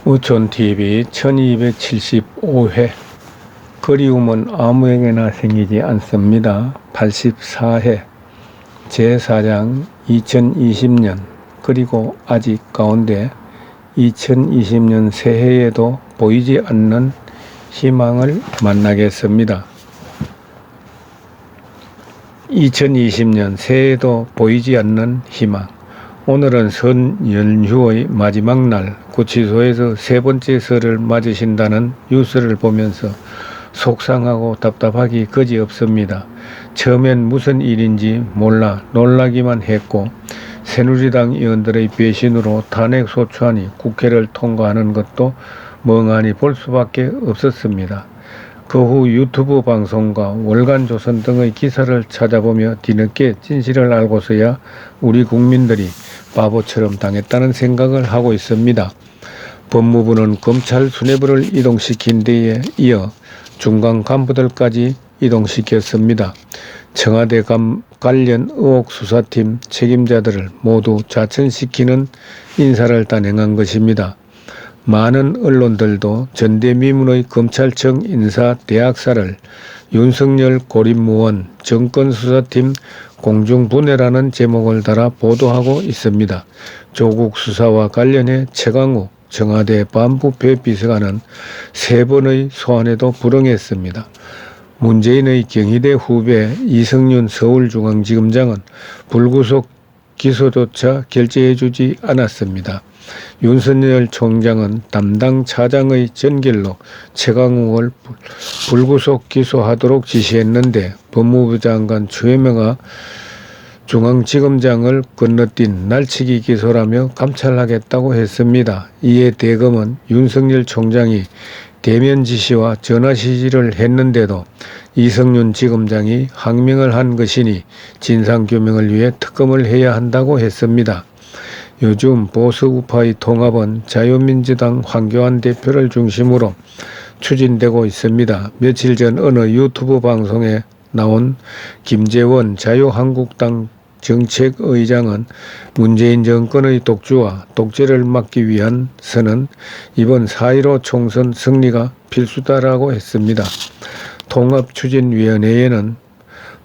우촌TV 1275회 그리움은 아무에게나 생기지 않습니다. 84회 제4장 2020년 그리고 아직 가운데 2020년 새해에도 보이지 않는 희망을 만나겠습니다. 2020년 새해에도 보이지 않는 희망. 오늘은 설 연휴의 마지막 날 구치소에서 세 번째 설을 맞으신다는 뉴스를 보면서 속상하고 답답하기 그지없습니다. 처음엔 무슨 일인지 몰라 놀라기만 했고 새누리당 의원들의 배신으로 탄핵 소추안이 국회를 통과하는 것도 멍하니 볼 수밖에 없었습니다. 그 후 유튜브 방송과 월간조선 등의 기사를 찾아보며 뒤늦게 진실을 알고서야 우리 국민들이 바보처럼 당했다는 생각을 하고 있습니다. 법무부는 검찰 수뇌부를 이동시킨 데에 이어 중간 간부들까지 이동시켰습니다. 청와대 관련 의혹 수사팀 책임자들을 모두 자천시키는 인사를 단행한 것입니다. 많은 언론들도 전대미문의 검찰청 인사 대학살을 윤석열 고립무원 정권수사팀 공중분해라는 제목을 달아 보도하고 있습니다. 조국 수사와 관련해 최강욱 청와대 반부패 비서관은 3번의 소환에도 불응했습니다. 문재인의 경희대 후배 이성윤 서울중앙지검장은 불구속 기소조차 결재해주지 않았습니다. 윤석열 총장은 담당 차장의 전결로 최강욱을 불구속 기소하도록 지시했는데 법무부 장관 추미애가 중앙지검장을 건너뛴 날치기 기소라며 감찰하겠다고 했습니다. 이에 대검은 윤석열 총장이 대면 지시와 전화 지시를 했는데도 이성윤 지검장이 항명을 한 것이니 진상규명을 위해 특검을 해야 한다고 했습니다. 요즘 보수우파의 통합은 자유민주당 황교안 대표를 중심으로 추진되고 있습니다. 며칠 전 어느 유튜브 방송에 나온 김재원 자유한국당 정책의장은 문재인 정권의 독주와 독재를 막기 위해서는 이번 4.15 총선 승리가 필수다라고 했습니다. 통합추진위원회에는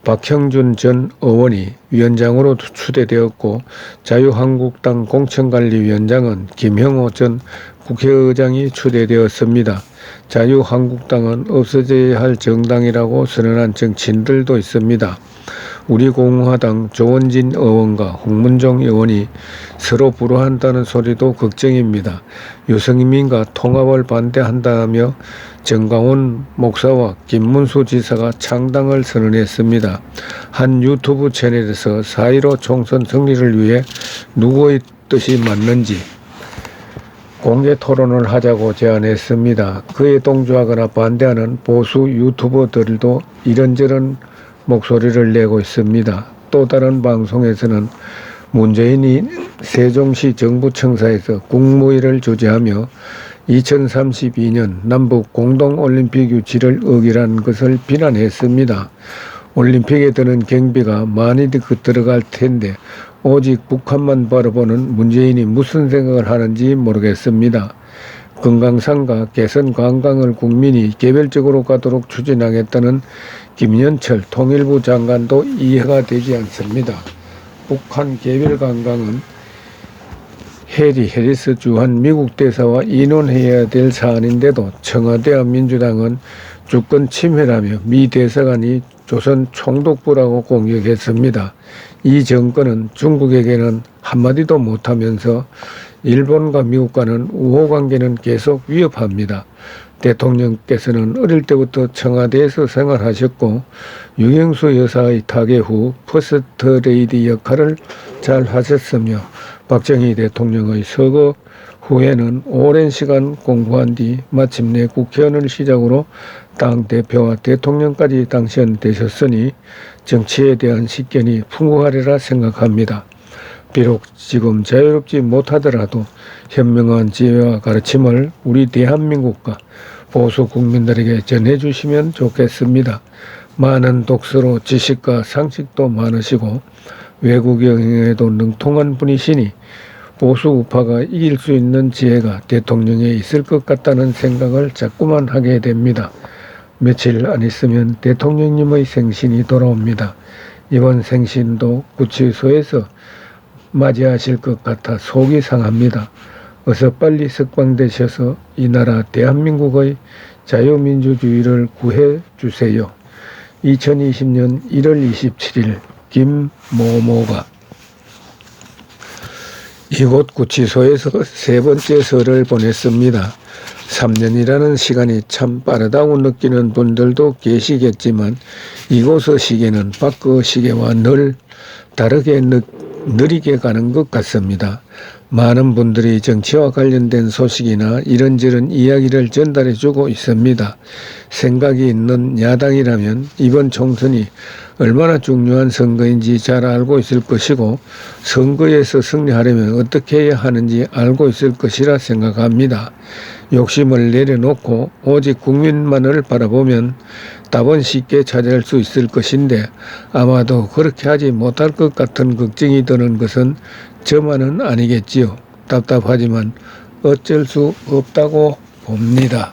박형준 전 의원이 위원장으로 추대되었고 자유한국당 공천관리위원장은 김형호 전 국회의장이 추대되었습니다. 자유한국당은 없어져야 할 정당이라고 선언한 정치인들도 있습니다. 우리공화당 조원진 의원과 홍문종 의원이 서로 불화한다는 소리도 걱정입니다. 유승민과 통합을 반대한다며 정강훈 목사와 김문수 지사가 창당을 선언했습니다. 한 유튜브 채널에서 4.15 총선 승리를 위해 누구의 뜻이 맞는지 공개 토론을 하자고 제안했습니다. 그에 동조하거나 반대하는 보수 유튜버들도 이런저런 목소리를 내고 있습니다. 또 다른 방송에서는 문재인이 세종시 정부청사에서 국무회의를 주재하며 2032년 남북 공동올림픽 유치를 어기라는 것을 비난했습니다. 올림픽에 드는 경비가 많이 들어갈 텐데 오직 북한만 바라보는 문재인이 무슨 생각을 하는지 모르겠습니다. 금강산과 개선 관광을 국민이 개별적으로 가도록 추진하겠다는 김현철 통일부 장관도 이해가 되지 않습니다. 북한 개별 관광은 해리 해리스 주한 미국 대사와 의논해야 될 사안인데도 청와대와 민주당은 주권 침해라며 미 대사관이 조선 총독부라고 공격했습니다. 이 정권은 중국에게는 한마디도 못하면서 일본과 미국과는 우호관계는 계속 위협합니다. 대통령께서는 어릴 때부터 청와대에서 생활하셨고 유경수 여사의 타계 후 퍼스트레이디 역할을 잘 하셨으며 박정희 대통령의 서거 후에는 오랜 시간 공부한 뒤 마침내 국회의원을 시작으로 당대표와 대통령까지 당선되셨으니 정치에 대한 식견이 풍부하리라 생각합니다. 비록 지금 자유롭지 못하더라도 현명한 지혜와 가르침을 우리 대한민국과 보수 국민들에게 전해주시면 좋겠습니다. 많은 독서로 지식과 상식도 많으시고 외국 여행에도 능통한 분이시니 보수 우파가 이길 수 있는 지혜가 대통령에 있을 것 같다는 생각을 자꾸만 하게 됩니다. 며칠 안 있으면 대통령님의 생신이 돌아옵니다. 이번 생신도 구치소에서 맞이하실 것 같아 속이 상합니다. 어서 빨리 석방되셔서 이 나라 대한민국의 자유민주주의를 구해 주세요. 2020년 1월 27일 김모모가 이곳 구치소에서 세 번째 설을 보냈습니다. 3년이라는 시간이 참 빠르다고 느끼는 분들도 계시겠지만 이곳의 시계는 밖의 시계와 늘 다르게 느리게 가는 것 같습니다. 많은 분들이 정치와 관련된 소식이나 이런저런 이야기를 전달해 주고 있습니다. 생각이 있는 야당이라면 이번 총선이 얼마나 중요한 선거인지 잘 알고 있을 것이고 선거에서 승리하려면 어떻게 해야 하는지 알고 있을 것이라 생각합니다. 욕심을 내려놓고 오직 국민만을 바라보면 답은 쉽게 찾을 수 있을 것인데 아마도 그렇게 하지 못할 것 같은 걱정이 드는 것은 저만은 아니겠지요. 답답하지만 어쩔 수 없다고 봅니다.